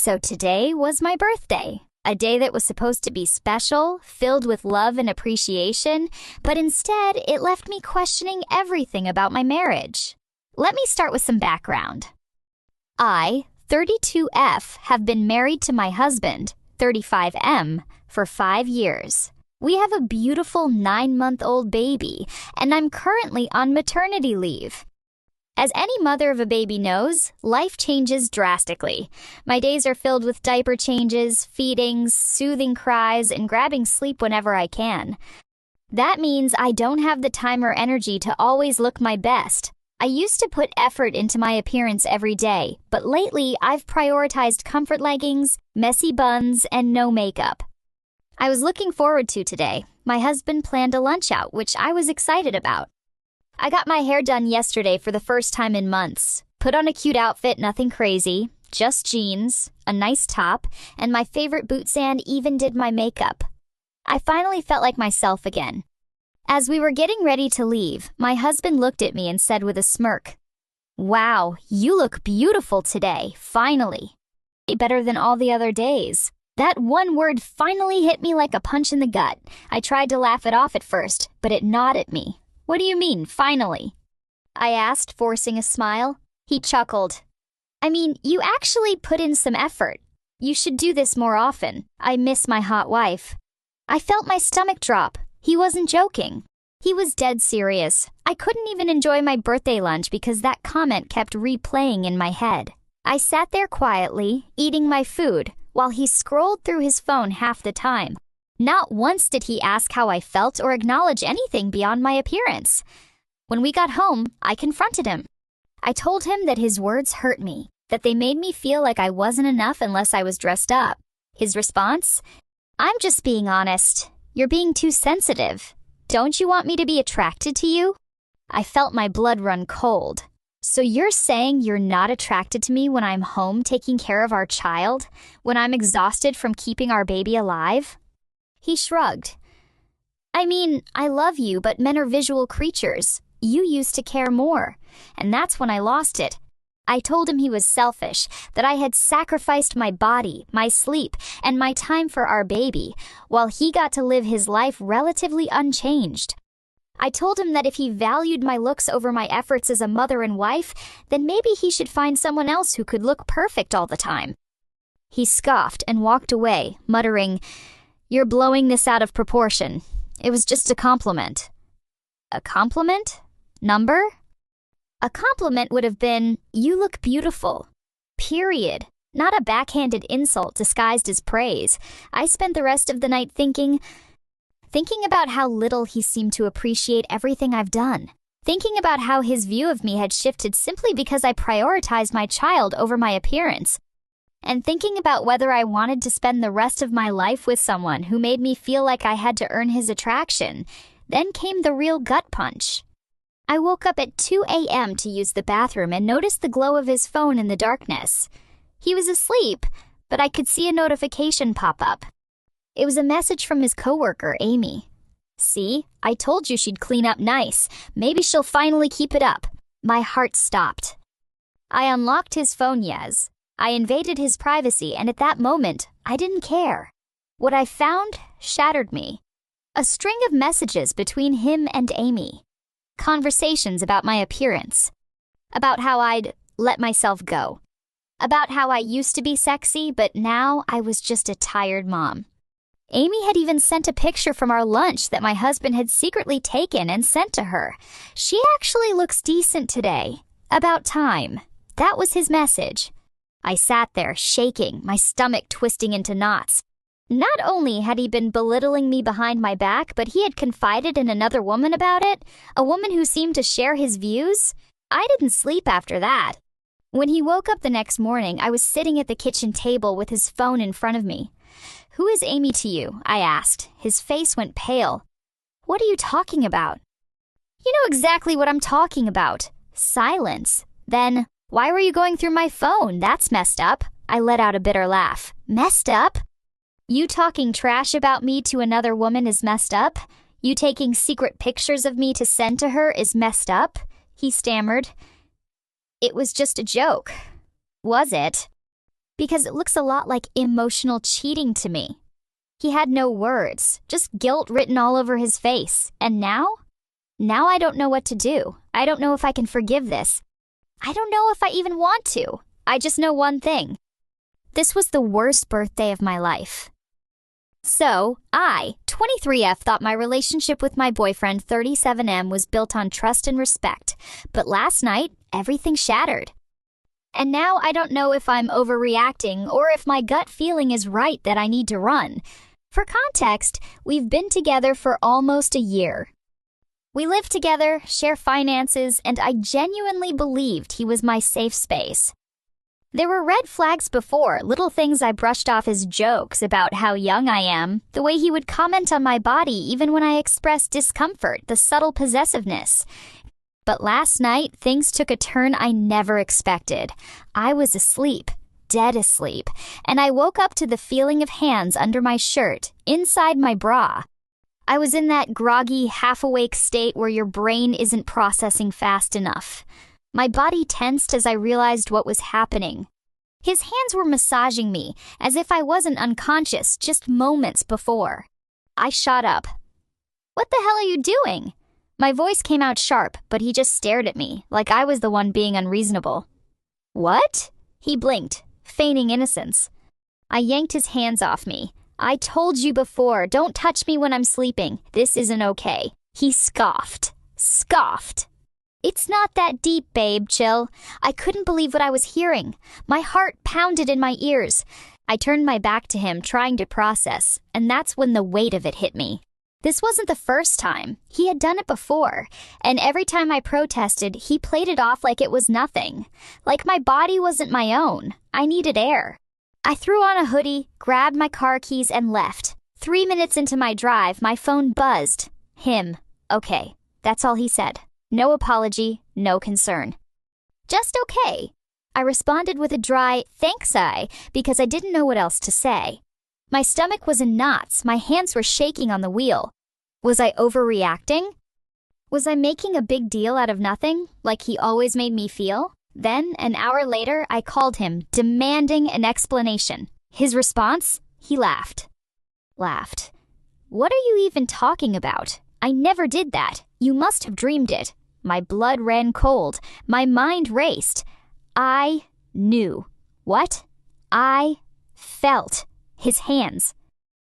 So today was my birthday, a day that was supposed to be special, filled with love and appreciation, but instead it left me questioning everything about my marriage. Let me start with some background. I, 32F, have been married to my husband, 35M, for 5 years. We have a beautiful 9-month-old baby, and I'm currently on maternity leave. As any mother of a baby knows, life changes drastically. My days are filled with diaper changes, feedings, soothing cries, and grabbing sleep whenever I can. That means I don't have the time or energy to always look my best. I used to put effort into my appearance every day, but lately I've prioritized comfort leggings, messy buns, and no makeup. I was looking forward to today. My husband planned a lunch out, which I was excited about. I got my hair done yesterday for the first time in months. Put on a cute outfit, nothing crazy, just jeans, a nice top, and my favorite boots, and even did my makeup. I finally felt like myself again. As we were getting ready to leave, my husband looked at me and said with a smirk, "Wow, you look beautiful today, finally. Better than all the other days." That one word finally hit me like a punch in the gut. I tried to laugh it off at first, but it gnawed at me. "What do you mean, finally?" I asked, forcing a smile. He chuckled. "I mean, you actually put in some effort. You should do this more often. I miss my hot wife." I felt my stomach drop. He wasn't joking. He was dead serious. I couldn't even enjoy my birthday lunch because that comment kept replaying in my head. I sat there quietly, eating my food, while he scrolled through his phone half the time. Not once did he ask how I felt or acknowledge anything beyond my appearance. When we got home, I confronted him. I told him that his words hurt me, that they made me feel like I wasn't enough unless I was dressed up. His response? "I'm just being honest. You're being too sensitive. Don't you want me to be attracted to you?" I felt my blood run cold. "So you're saying you're not attracted to me when I'm home taking care of our child, when I'm exhausted from keeping our baby alive?" He shrugged. "I mean, I love you, but men are visual creatures. You used to care more, and that's when I lost it." I told him he was selfish, that I had sacrificed my body, my sleep, and my time for our baby, while he got to live his life relatively unchanged. I told him that if he valued my looks over my efforts as a mother and wife, then maybe he should find someone else who could look perfect all the time. He scoffed and walked away, muttering, "You're blowing this out of proportion. It was just a compliment." A compliment? Number? A compliment would have been, "You look beautiful." Period. Not a backhanded insult disguised as praise. I spent the rest of the night thinking about how little he seemed to appreciate everything I've done. Thinking about how his view of me had shifted simply because I prioritized my child over my appearance. And thinking about whether I wanted to spend the rest of my life with someone who made me feel like I had to earn his attraction. Then came the real gut punch. I woke up at 2 a.m. to use the bathroom and noticed the glow of his phone in the darkness. He was asleep, but I could see a notification pop up. It was a message from his coworker, Amy. "See, I told you she'd clean up nice. Maybe she'll finally keep it up." My heart stopped. I unlocked his phone, yes. I invaded his privacy, and at that moment, I didn't care. What I found shattered me. A string of messages between him and Amy. Conversations about my appearance. About how I'd let myself go. About how I used to be sexy, but now I was just a tired mom. Amy had even sent a picture from our lunch that my husband had secretly taken and sent to her. "She actually looks decent today. About time." That was his message. I sat there, shaking, my stomach twisting into knots. Not only had he been belittling me behind my back, but he had confided in another woman about it, a woman who seemed to share his views. I didn't sleep after that. When he woke up the next morning, I was sitting at the kitchen table with his phone in front of me. "Who is Amy to you?" I asked. His face went pale. "What are you talking about?" "You know exactly what I'm talking about." Silence. Then, "Why were you going through my phone? That's messed up." I let out a bitter laugh. "Messed up? You talking trash about me to another woman is messed up? You taking secret pictures of me to send to her is messed up?" He stammered. "It was just a joke." "Was it?" because it looks a lot like emotional cheating to me. He had no words, just guilt written all over his face. And now? Now I don't know what to do. I don't know if I can forgive this. I don't know if I even want to. I just know one thing. This was the worst birthday of my life. So, I, 23F, thought my relationship with my boyfriend, 37M, was built on trust and respect. But last night, everything shattered. And now I don't know if I'm overreacting or if my gut feeling is right that I need to run. For context, we've been together for almost a year. We live together, share finances, and I genuinely believed he was my safe space. There were red flags before, little things I brushed off as jokes about how young I am, the way he would comment on my body even when I expressed discomfort, the subtle possessiveness. But last night, things took a turn I never expected. I was asleep. Dead asleep, and I woke up to the feeling of hands under my shirt, inside my bra. I was in that groggy, half-awake state where your brain isn't processing fast enough. My body tensed as I realized what was happening. His hands were massaging me, as if I wasn't unconscious just moments before. I shot up. "What the hell are you doing?" My voice came out sharp, but he just stared at me, like I was the one being unreasonable. "What?" He blinked, feigning innocence. I yanked his hands off me. "I told you before, don't touch me when I'm sleeping. This isn't okay." He scoffed. "It's not that deep, babe, chill." I couldn't believe what I was hearing. My heart pounded in my ears. I turned my back to him, trying to process, and that's when the weight of it hit me. This wasn't the first time. He had done it before, and every time I protested, he played it off like it was nothing. Like my body wasn't my own. I needed air. I threw on a hoodie, grabbed my car keys, and left. 3 minutes into my drive, my phone buzzed. Him. Okay, that's all he said. No apology, no concern. "Just okay." I responded with a dry, "Thanks, because I didn't know what else to say. My stomach was in knots, my hands were shaking on the wheel. Was I overreacting? Was I making a big deal out of nothing, like he always made me feel? Then, an hour later, I called him, demanding an explanation. His response? He laughed. "What are you even talking about? I never did that. You must have dreamed it." My blood ran cold. My mind raced. I knew. What? I felt. His hands.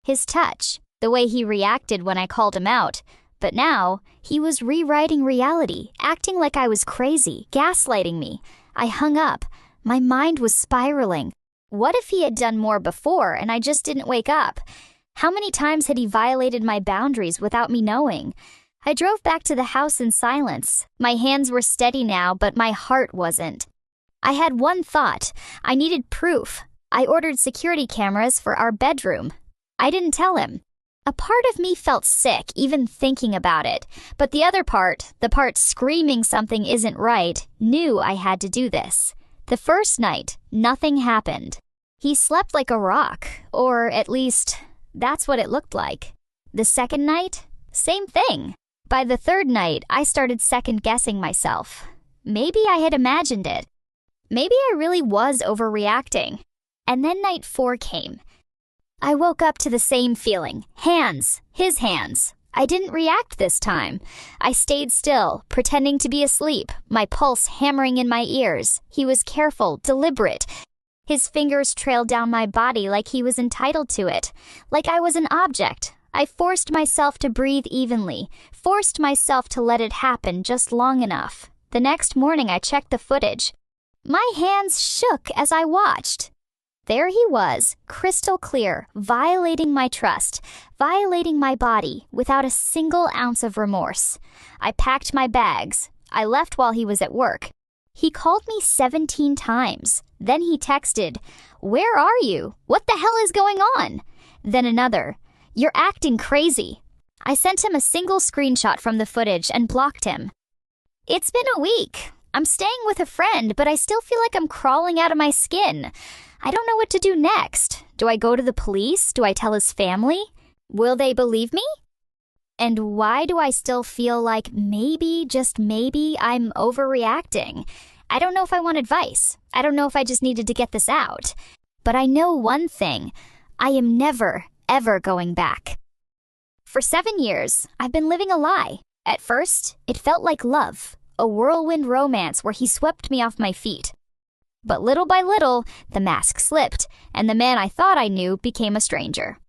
His touch. The way he reacted when I called him out. But now, he was rewriting reality, acting like I was crazy, gaslighting me. I hung up. My mind was spiraling. What if he had done more before and I just didn't wake up? How many times had he violated my boundaries without me knowing? I drove back to the house in silence. My hands were steady now, but my heart wasn't. I had one thought. I needed proof. I ordered security cameras for our bedroom. I didn't tell him. A part of me felt sick even thinking about it, but the other part, the part screaming something isn't right, knew I had to do this. The first night, nothing happened. He slept like a rock, or at least, that's what it looked like. The second night, same thing. By the third night, I started second-guessing myself. Maybe I had imagined it. Maybe I really was overreacting. And then night 4 came. I woke up to the same feeling. Hands. His hands. I didn't react this time. I stayed still, pretending to be asleep, my pulse hammering in my ears. He was careful, deliberate. His fingers trailed down my body like he was entitled to it, like I was an object. I forced myself to breathe evenly, forced myself to let it happen just long enough. The next morning I checked the footage. My hands shook as I watched. There he was, crystal clear, violating my trust, violating my body, without a single ounce of remorse. I packed my bags. I left while he was at work. He called me 17 times. Then he texted, "Where are you? What the hell is going on?" Then another, "You're acting crazy." I sent him a single screenshot from the footage and blocked him. It's been a week. I'm staying with a friend, but I still feel like I'm crawling out of my skin. I don't know what to do next. Do I go to the police? Do I tell his family? Will they believe me? And why do I still feel like maybe, just maybe, I'm overreacting? I don't know if I want advice. I don't know if I just needed to get this out. But I know one thing. I am never, ever going back. For 7 years, I've been living a lie. At first, it felt like love, a whirlwind romance where he swept me off my feet. But little by little, the mask slipped, and the man I thought I knew became a stranger.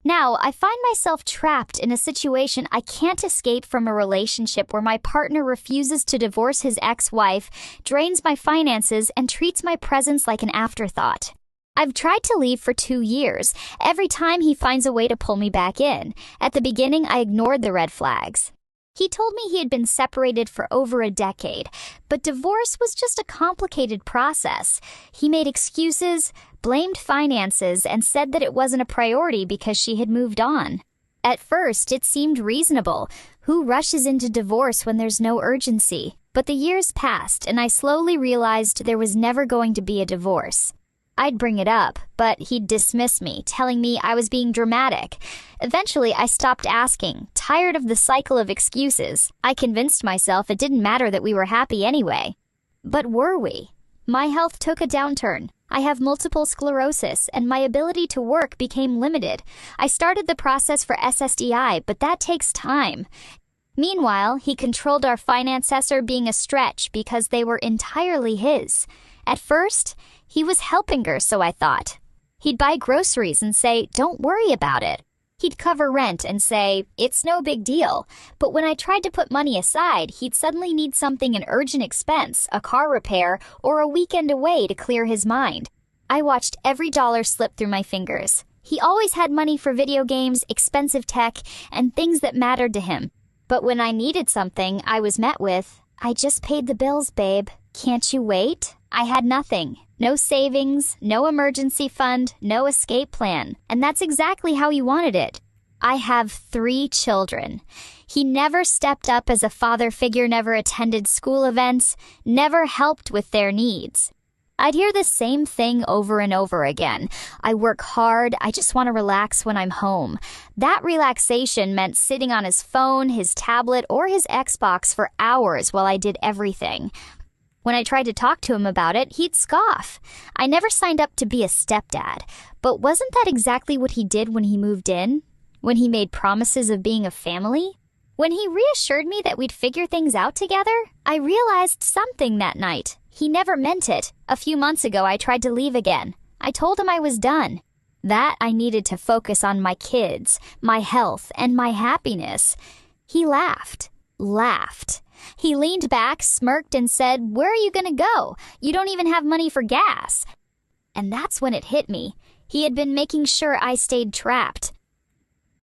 Now, I find myself trapped in a situation I can't escape from, a relationship where my partner refuses to divorce his ex-wife, drains my finances, and treats my presence like an afterthought. I've tried to leave for 2 years. Every time he finds a way to pull me back in. At the beginning, I ignored the red flags. He told me he had been separated for over a decade, but divorce was just a complicated process. He made excuses, blamed finances, and said that it wasn't a priority because she had moved on. At first, it seemed reasonable. Who rushes into divorce when there's no urgency? But the years passed, and I slowly realized there was never going to be a divorce. I'd bring it up, but he'd dismiss me, telling me I was being dramatic. Eventually, I stopped asking, tired of the cycle of excuses. I convinced myself it didn't matter that we were happy anyway. But were we? My health took a downturn. I have multiple sclerosis, and my ability to work became limited. I started the process for SSDI, but that takes time. Meanwhile, he controlled our finances, being a stretch because they were entirely his. At first, he was helping her, so I thought. He'd buy groceries and say, "Don't worry about it." He'd cover rent and say, "It's no big deal." But when I tried to put money aside, he'd suddenly need something, an urgent expense, a car repair, or a weekend away to clear his mind. I watched every dollar slip through my fingers. He always had money for video games, expensive tech, and things that mattered to him. But when I needed something, I was met with, "I just paid the bills, babe. Can't you wait?" I had nothing. No savings, no emergency fund, no escape plan. And that's exactly how he wanted it. I have 3 children. He never stepped up as a father figure, never attended school events, never helped with their needs. I'd hear the same thing over and over again. I work hard, I just want to relax when I'm home. That relaxation meant sitting on his phone, his tablet, or his Xbox for hours while I did everything. When I tried to talk to him about it, he'd scoff. I never signed up to be a stepdad, but wasn't that exactly what he did when he moved in? When he made promises of being a family? When he reassured me that we'd figure things out together? I realized something that night. He never meant it. A few months ago, I tried to leave again. I told him I was done. That I needed to focus on my kids, my health, and my happiness. He laughed. He leaned back, smirked, and said, "Where are you going to go? You don't even have money for gas." And that's when it hit me. He had been making sure I stayed trapped.